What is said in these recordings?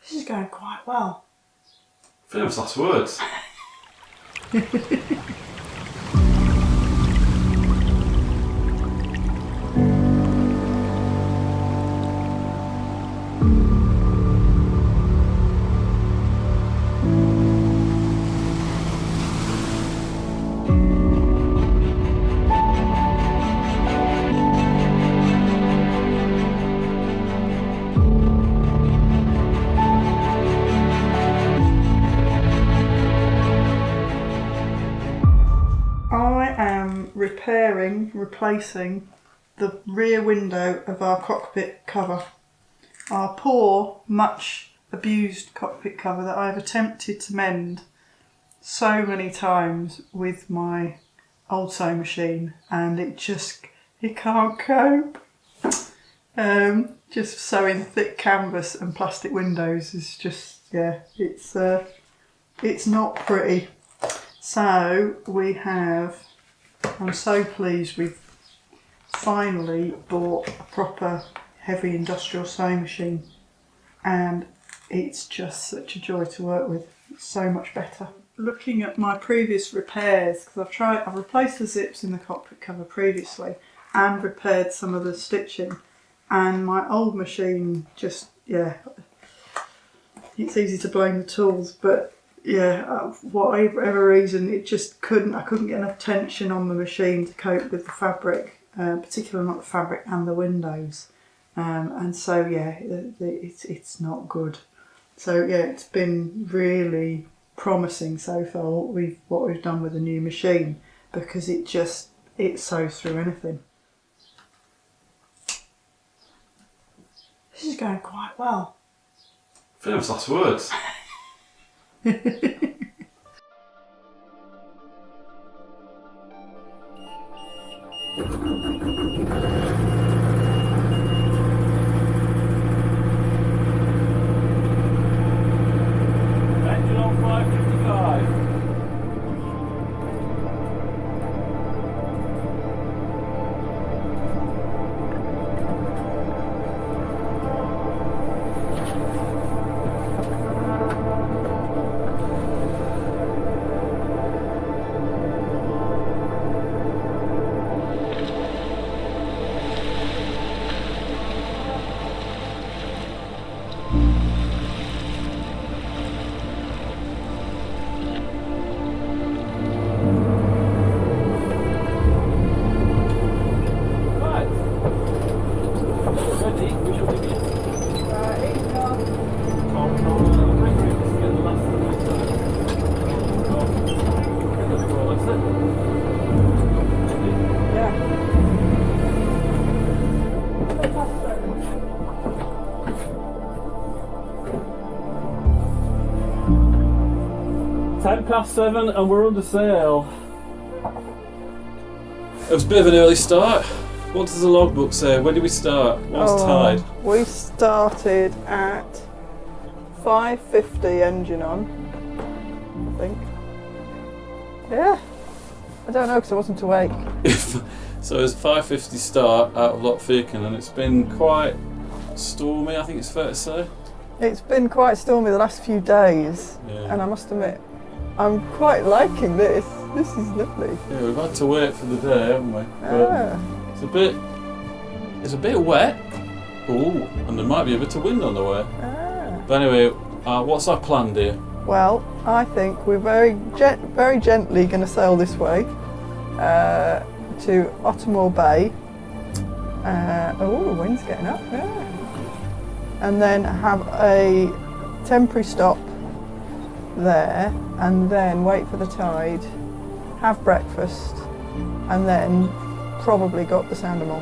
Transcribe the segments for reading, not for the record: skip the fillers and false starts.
This is going quite well. Famous last words. Replacing the rear window of our cockpit cover. Our poor, much abused cockpit cover that I've attempted to mend so many times with my old sewing machine, and it can't cope. Just sewing thick canvas and plastic windows is just, yeah, it's not pretty. So I'm so pleased we've finally bought a proper heavy industrial sewing machine, and it's just such a joy to work with. It's so much better. Looking at my previous repairs, because I've replaced the zips in the cockpit cover previously and repaired some of the stitching, and my old machine just, yeah, it's easy to blame the tools, but yeah, whatever reason, I couldn't get enough tension on the machine to cope with the fabric, particularly not the fabric and the windows. And so, yeah, it's not good. So, yeah, it's been really promising so far what we've done with the new machine, because it sews through anything. This is going quite well. Famous last words. Engine on 555. Past 7 and we're under sail. It was a bit of an early start. What does the logbook say? When did we start? What was tide? We started at 5:50 engine on, I think. Yeah. I don't know because I wasn't awake. So it was 5:50 start out of Loch Feochan, and it's been quite stormy, I think it's fair to say. It's been quite stormy the last few days, yeah. And I must admit, I'm quite liking this. This is lovely. Yeah, we've had to wait for the day, haven't we? Yeah. It's a bit wet. Ooh, and there might be a bit of wind on the way. Ah. But anyway, what's our plan, dear? Well, I think we're very gently going to sail this way to Ottermore Bay. Oh, the wind's getting up. Yeah. And then have a temporary stop there, and then wait for the tide, have breakfast, and then probably go up the Sound of Mhor.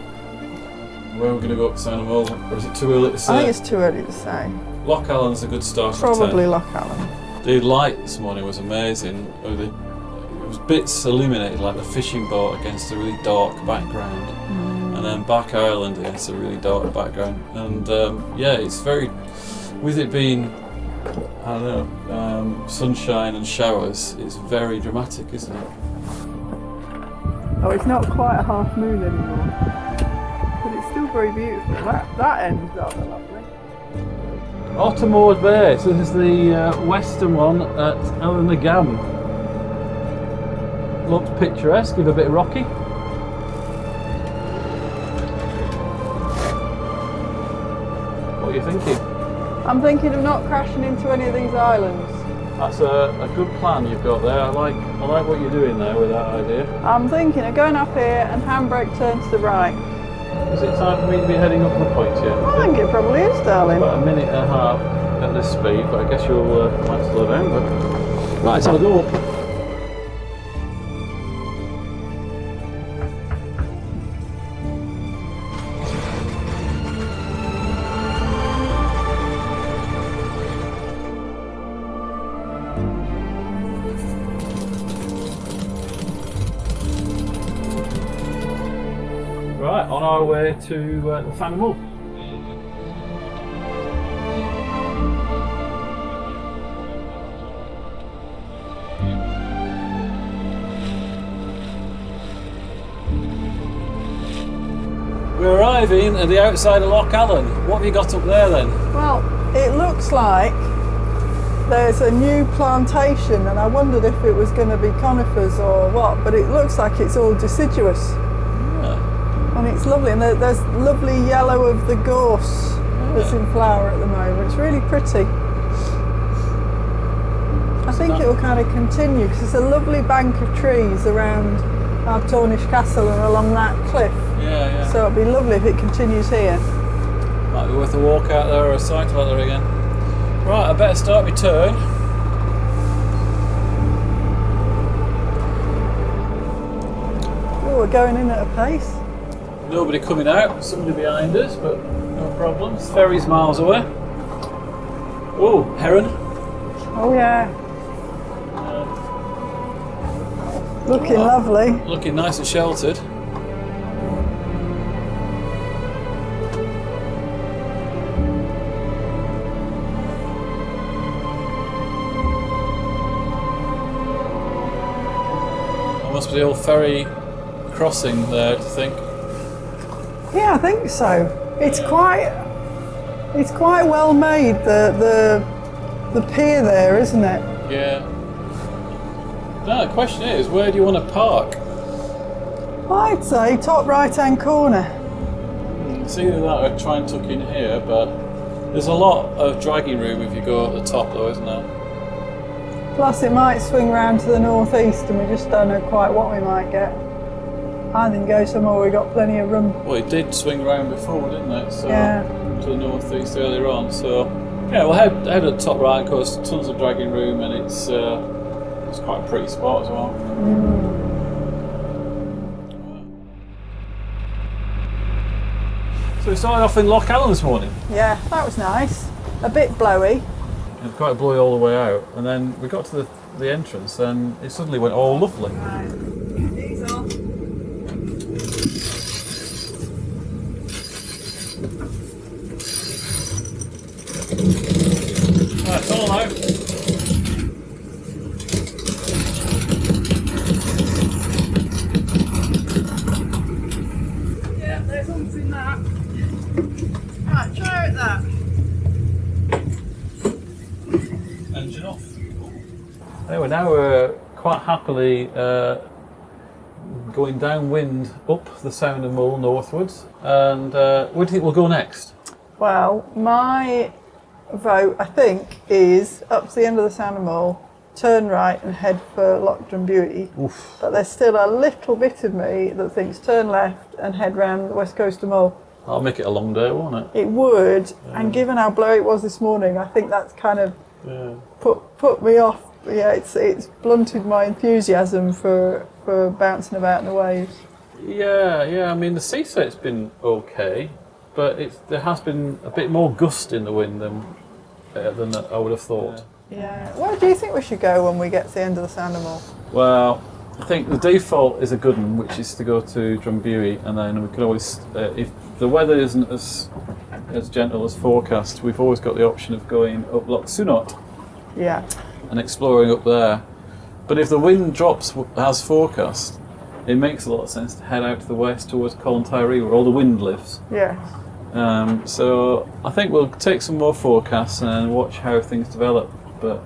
Where are we going to go up the Sound of Mhor, or is it too early to say? I think it's too early to say. Loch Allen's a good start. Probably Loch Allen. The light this morning was amazing. It was bits illuminated, like the fishing boat against a really dark background, and then Back Island against a really dark background. And yeah, it's very, with it being, I don't know, sunshine and showers, it's very dramatic, isn't it? Oh, it's not quite a half moon anymore, but it's still very beautiful. That end's rather lovely. Ottermore Bay, so this is the western one at Ellernagam. Looks picturesque, give a bit rocky. What are you thinking? I'm thinking of not crashing into any of these islands. That's a good plan you've got there. I like what you're doing there with that idea. I'm thinking of going up here and handbrake turn to the right. Is it time for me to be heading up the point yet? I think it probably is, darling. About a minute and a half at this speed, but I guess you'll might slow down. But right, let's have a go up. Right, on our way to the Mhor. We're arriving at the outside of Loch Allen. What have you got up there then? Well, it looks like there's a new plantation, and I wondered if it was going to be conifers or what, but it looks like it's all deciduous. Yeah. And it's lovely, and there's lovely yellow of the gorse that's in flower at the moment. It's really pretty. I think it will kind of continue because there's a lovely bank of trees around our Cornish castle and along that cliff. Yeah, yeah. So it'll be lovely if it continues here. Might be worth a walk out there or a cycle out there again. Right, I better start my turn. Oh, we're going in at a pace. Nobody coming out, somebody behind us, but no problems. Ferry's miles away. Oh, heron. Oh yeah. Looking lovely. Looking nice and sheltered. That must be the old ferry crossing there, do you think? Yeah, I think so. It's quite well made, the pier there, isn't it? Yeah. No, the question is, where do you want to park? I'd say top right hand corner. It's either that or try and tuck in here, but there's a lot of dragging room if you go at the top though, isn't there? Plus it might swing round to the northeast and we just don't know quite what we might get. I think go somewhere where we got plenty of room. Well, it did swing round before, didn't it? So Yeah. to the northeast earlier on. So yeah, we'll head at the top right, because tons of dragging room, and it's quite a pretty spot as well. So we started off in Loch Allen this morning. Yeah, that was nice. A bit blowy. It was quite blowy all the way out, and then we got to the entrance, and it suddenly went all lovely. These on. Right, it's all out. Yeah, there's something that. Right, try out that. Engine off. Anyway, now we're quite happily going downwind up the Sound of Mhor northwards. And where do you think we'll go next? Well, my vote, I think, is up to the end of the Sound of Mhor, turn right and head for Loch Drumvuie. Oof. But there's still a little bit of me that thinks turn left and head round the west coast of Mhor. That'll make it a long day, won't it? It would, and given how blowy it was this morning, I think that's kind of Yeah. put me off. Yeah, it's blunted my enthusiasm for bouncing about in the waves. Yeah. I mean, the sea set's been okay, but there has been a bit more gust in the wind than I would have thought. Yeah. Where do you think we should go when we get to the end of the Sound of Mhor? Well, I think the default is a good one, which is to go to Drumvuie, and then we could always, if the weather isn't as gentle as forecast, we've always got the option of going up Loch Sunot Yeah. and exploring up there. But if the wind drops as forecast, it makes a lot of sense to head out to the west towards Colin Tyree, where all the wind lives. Yes. So I think we'll take some more forecasts and watch how things develop. But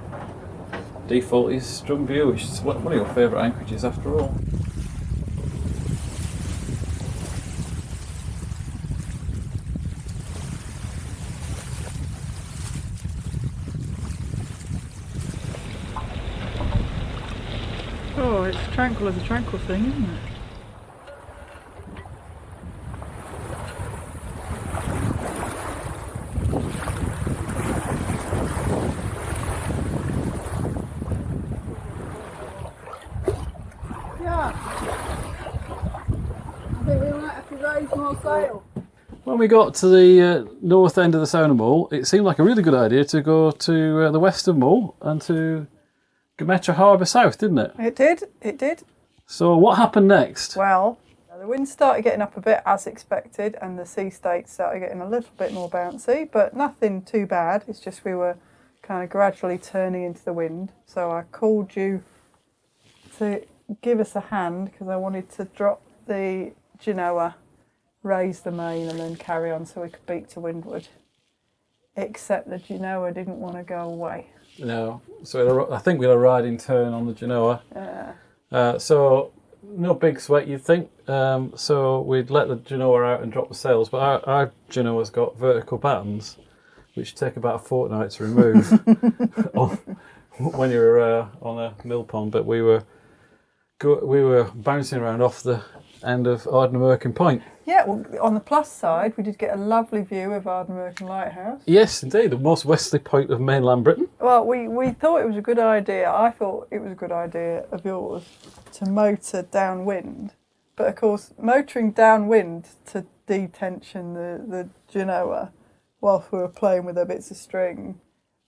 default is Drumvuie, which is one of your favourite anchorages after all. Oh, it's tranquil as a tranquil thing, isn't it? Yeah. I think we might have to raise more sail. When we got to the north end of the Sowing Machine, it seemed like a really good idea to go to the west of Mhor and to Metro Harbour South, didn't it? It did. So what happened next? Well, the wind started getting up a bit as expected, and the sea state started getting a little bit more bouncy, but nothing too bad. It's just we were kind of gradually turning into the wind. So I called you to give us a hand because I wanted to drop the Genoa, raise the main, and then carry on so we could beat to windward. Except the Genoa didn't want to go away. No, so I think we had a riding turn on the Genoa. Yeah. So no big sweat, you'd think. So we'd let the Genoa out and drop the sails, but our Genoa's got vertical battens, which take about a fortnight to remove when you're on a mill pond. But we were bouncing around off the end of Ardnamurchan Point. Yeah, well, on the plus side, we did get a lovely view of Ardnamurchan Lighthouse. Yes, indeed, the most westerly point of mainland Britain. Well, we thought it was a good idea. I thought it was a good idea of yours to motor downwind. But of course, motoring downwind to detension the Genoa whilst we were playing with their bits of string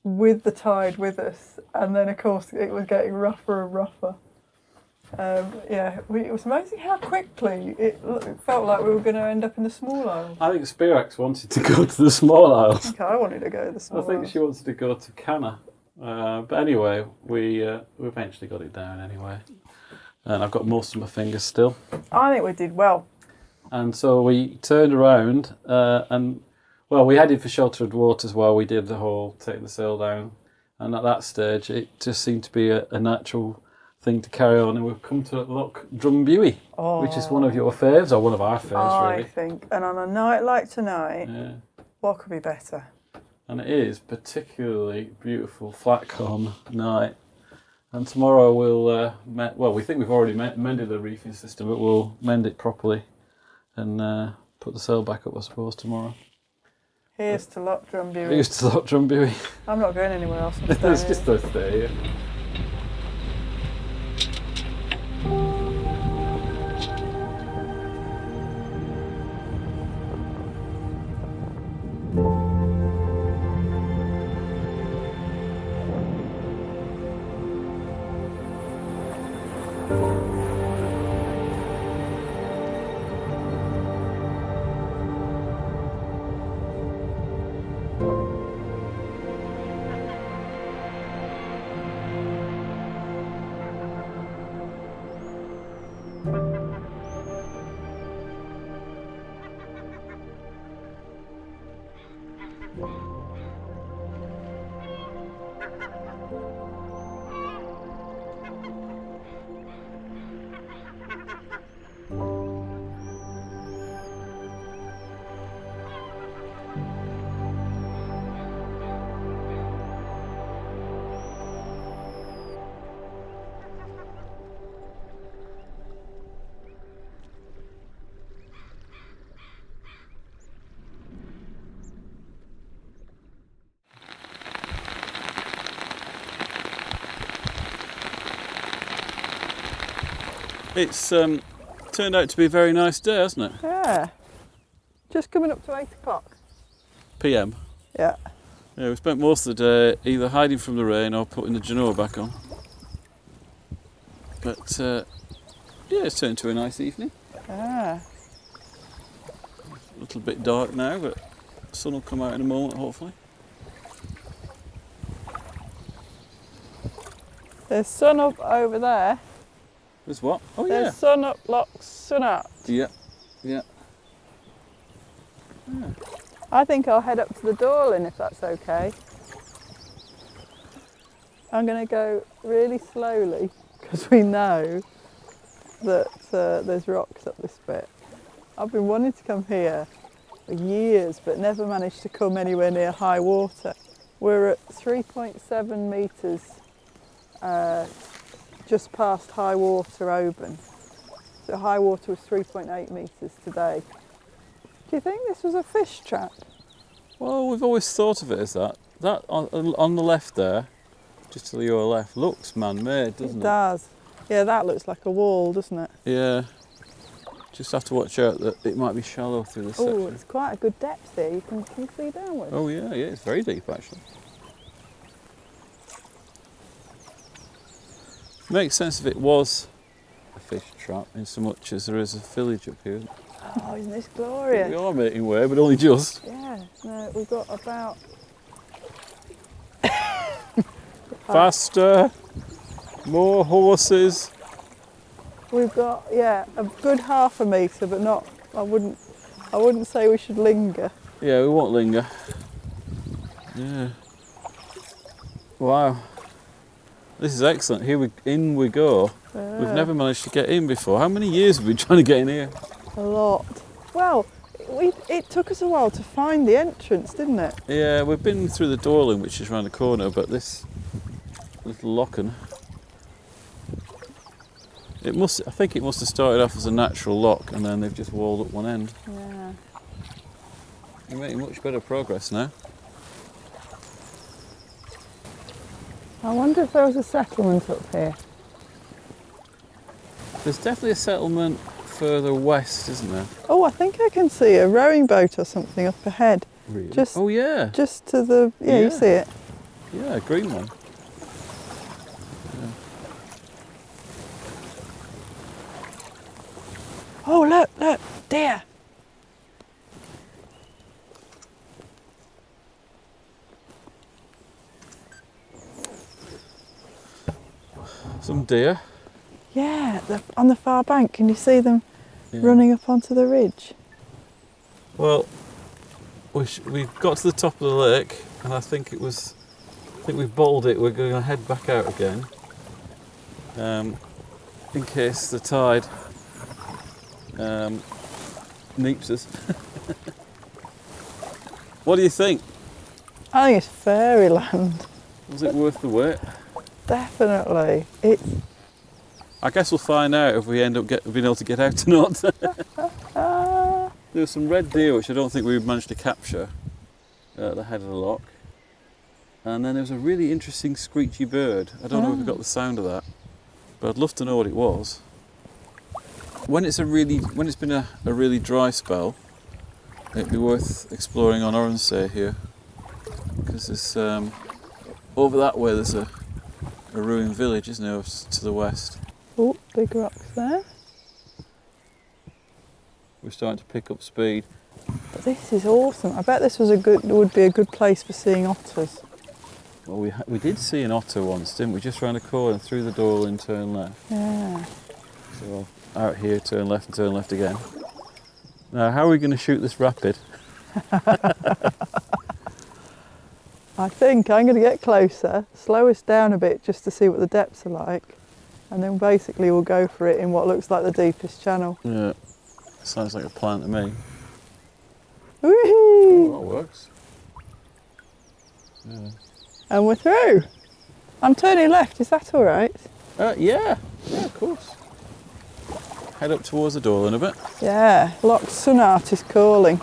with the tide with us. And then, of course, it was getting rougher and rougher. It was amazing how quickly it felt like we were going to end up in the small isles. I think Spearax wanted to go to the small isles. I think I wanted to go to the small I think isles. she wanted to go to Canna. But anyway, we eventually got it down anyway. And I've got most of my fingers still. I think we did well. And so we turned around we headed for sheltered waters while we did the whole taking the sail down. And at that stage, it just seemed to be a natural thing to carry on, and we've come to Loch Drumvuie, which is one of your faves, or one of our faves, really. I think, and on a night like tonight, what could be better? And it is particularly beautiful, flat calm night. And tomorrow we'll, we think we've already mended the reefing system, but we'll mend it properly and put the sail back up, I suppose, tomorrow. Here's to Loch Drumvuie. Here's to Loch Drumvuie. I'm not going anywhere else. It's just us there, yeah. It's turned out to be a very nice day, hasn't it? Yeah. Just coming up to 8 o'clock. PM. Yeah. Yeah, we spent most of the day either hiding from the rain or putting the Genoa back on. But it's turned to a nice evening. Yeah. A little bit dark now, but the sun will come out in a moment, hopefully. There's sun up over there. There's what? Oh, There's yeah. sun up, Loch, sun out. Yeah. I think I'll head up to the Doirlinn if that's okay. I'm going to go really slowly because we know that there's rocks up this bit. I've been wanting to come here for years but never managed to come anywhere near high water. We're at 3.7 metres just past high water Oban. So high water was 3.8 metres today. Do you think this was a fish trap? Well, we've always thought of it as that. That on the left there, just to your left, looks man-made, doesn't it? It does. Yeah, that looks like a wall, doesn't it? Yeah. Just have to watch out that it might be shallow through this Oh, section. it's quite a good depth here. Can you see downwards? Oh yeah, it's very deep actually. Makes sense if it was a fish trap in so much as there is a village up here. Oh, isn't this glorious? We are making way, but only just. Yeah, no, we've got about... Faster, more horses. We've got, yeah, a good half a metre, but not, I wouldn't say we should linger. Yeah, we won't linger. Yeah. Wow. This is excellent. In we go. We've never managed to get in before. How many years have we been trying to get in here? A lot. Well, it took us a while to find the entrance, didn't it? Yeah, we've been through the Doirlinn, which is round the corner, but this little lochen, I think it must have started off as a natural lock and then they've just walled up one end. Yeah. We're making much better progress now. I wonder if there was a settlement up here. There's definitely a settlement further west, isn't there? Oh, I think I can see a rowing boat or something up ahead. Really? Just, oh yeah. Just to the, yeah, you see it? Yeah, a green one. Oh, look, deer. Some deer. Yeah, on the far bank. Can you see them running up onto the ridge? Well, we got to the top of the lake, and I think we've bottled it. We're going to head back out again, in case the tide neeps us. What do you think? I think it's fairyland. Was it worth the wait? Definitely. I guess we'll find out if we end up being able to get out or not. There was some red deer which I don't think we managed to capture at the head of the loch. And then there was a really interesting screechy bird. I don't know if we got the sound of that, but I'd love to know what it was. When it's been a really dry spell, it'd be worth exploring on Oronsay here, because there's over that way there's a ruined village, isn't there, to the west. Oh, big rocks there. We're starting to pick up speed. But this is awesome. I bet this would be a good place for seeing otters. Well, we did see an otter once, didn't we? Just round the corner, through the Doirlinn, turn left. Yeah. So out here, turn left and turn left again. Now, how are we going to shoot this rapid? I think I'm going to get closer, slow us down a bit just to see what the depths are like, and then basically we'll go for it in what looks like the deepest channel. Yeah, sounds like a plan to me. Woohoo! Oh, that works. Yeah. And we're through. I'm turning left, is that all right? Yeah, of course. Head up towards the Doirlinn a bit. Yeah, Loch Sunart is calling.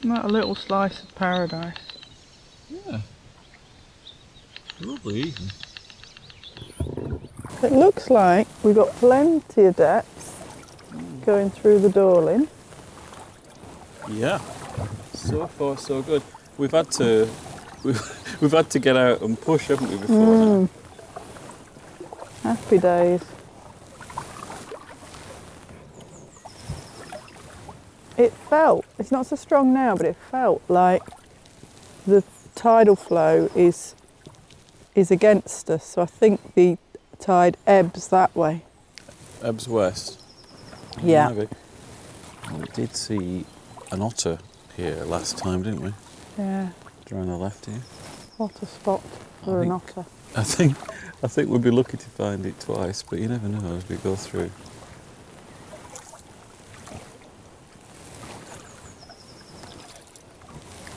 Not a little slice of paradise. Yeah. Lovely evening. It looks like we've got plenty of depth going through the Doirlinn. Yeah. So far, so good. We've had to get out and push, haven't we, before now? Happy days. It felt, it's not so strong now, but it felt like the tidal flow is is against us, so I think the tide ebbs that way. Ebbs west. Yeah. Maybe. Well, we did see an otter here last time, didn't we? Yeah. Around the left here. What a spot for an otter. I think we'd be lucky to find it twice, but you never know as we go through.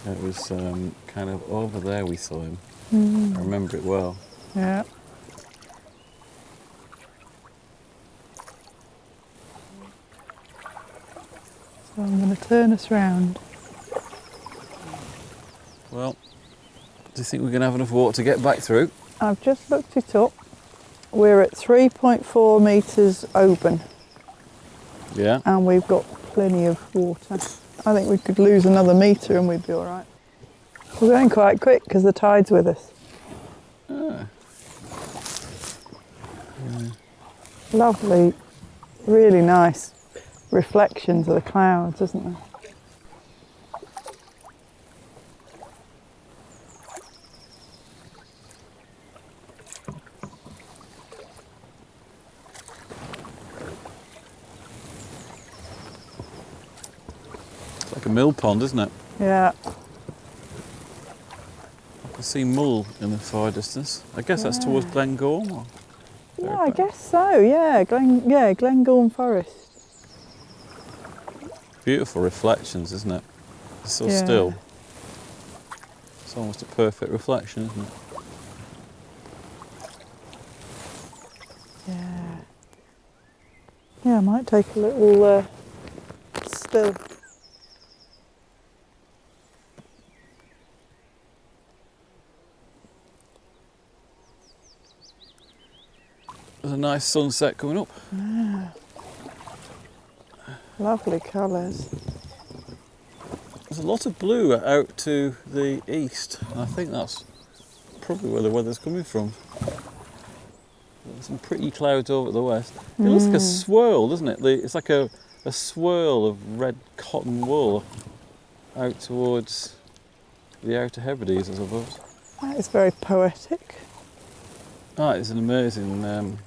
It was kind of over there we saw him. I remember it well. Yeah. So I'm going to turn us round. Well, do you think we're going to have enough water to get back through? I've just looked it up. We're at 3.4 metres open. Yeah. And we've got plenty of water. I think we could lose another metre and we'd be all right. We're going quite quick because the tide's with us. Ah. Lovely, really nice reflections of the clouds, isn't there? It's like a mill pond, isn't it? Yeah. I can see Mull in the far distance. I guess that's towards Glengorm. Or Yeah, I guess so. Yeah, Glengorm Forest. Beautiful reflections, isn't it? It's so Yeah. still. It's almost a perfect reflection, isn't it? Yeah. Yeah, I might take a little still. There's a nice sunset coming up. Yeah. Lovely colours. There's a lot of blue out to the east. And I think that's probably where the weather's coming from. There's some pretty clouds over at the west. It looks like a swirl, doesn't it? It's like a swirl of red cotton wool out towards the Outer Hebrides, I suppose. That is very poetic, Ah, it's an amazing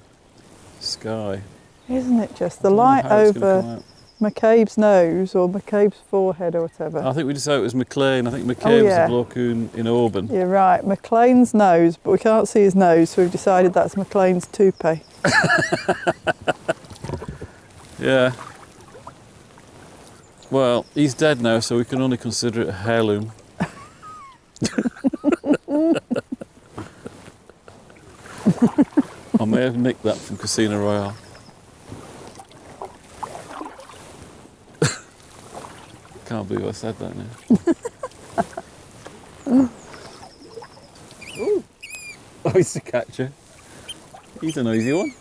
sky. isn't it just? The I don't know light how it's gonna come over out. McCabe's nose or McCabe's forehead or whatever. I think we decided it was McLean. I think McCabe's yeah. the bloke in Auburn. You're right, McLean's nose, but we can't see his nose, so we've decided that's McLean's toupee. Yeah. Well, he's dead now, so we can only consider it a heirloom. I may have nicked that from Casino Royale. Can't believe I said that now. Ooh. Oh, he's a catcher. He's a noisy one. I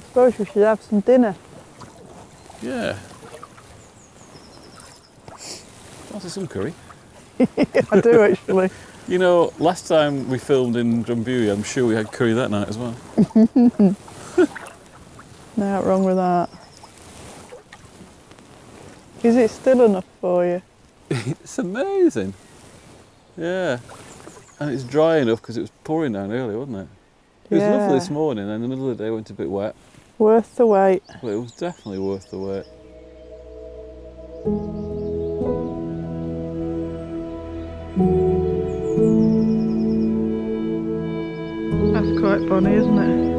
suppose we should have some dinner. Yeah. Fancy some curry. I do actually. You know, last time we filmed in Drumvuie, I'm sure we had curry that night as well. No, wrong with that. Is it still enough for you? It's amazing. Yeah. And it's dry enough because it was pouring down earlier, wasn't it? It was lovely this morning, and in the middle of the day it went a bit wet. Worth the wait. But it was definitely worth the wait. That's quite funny, isn't it?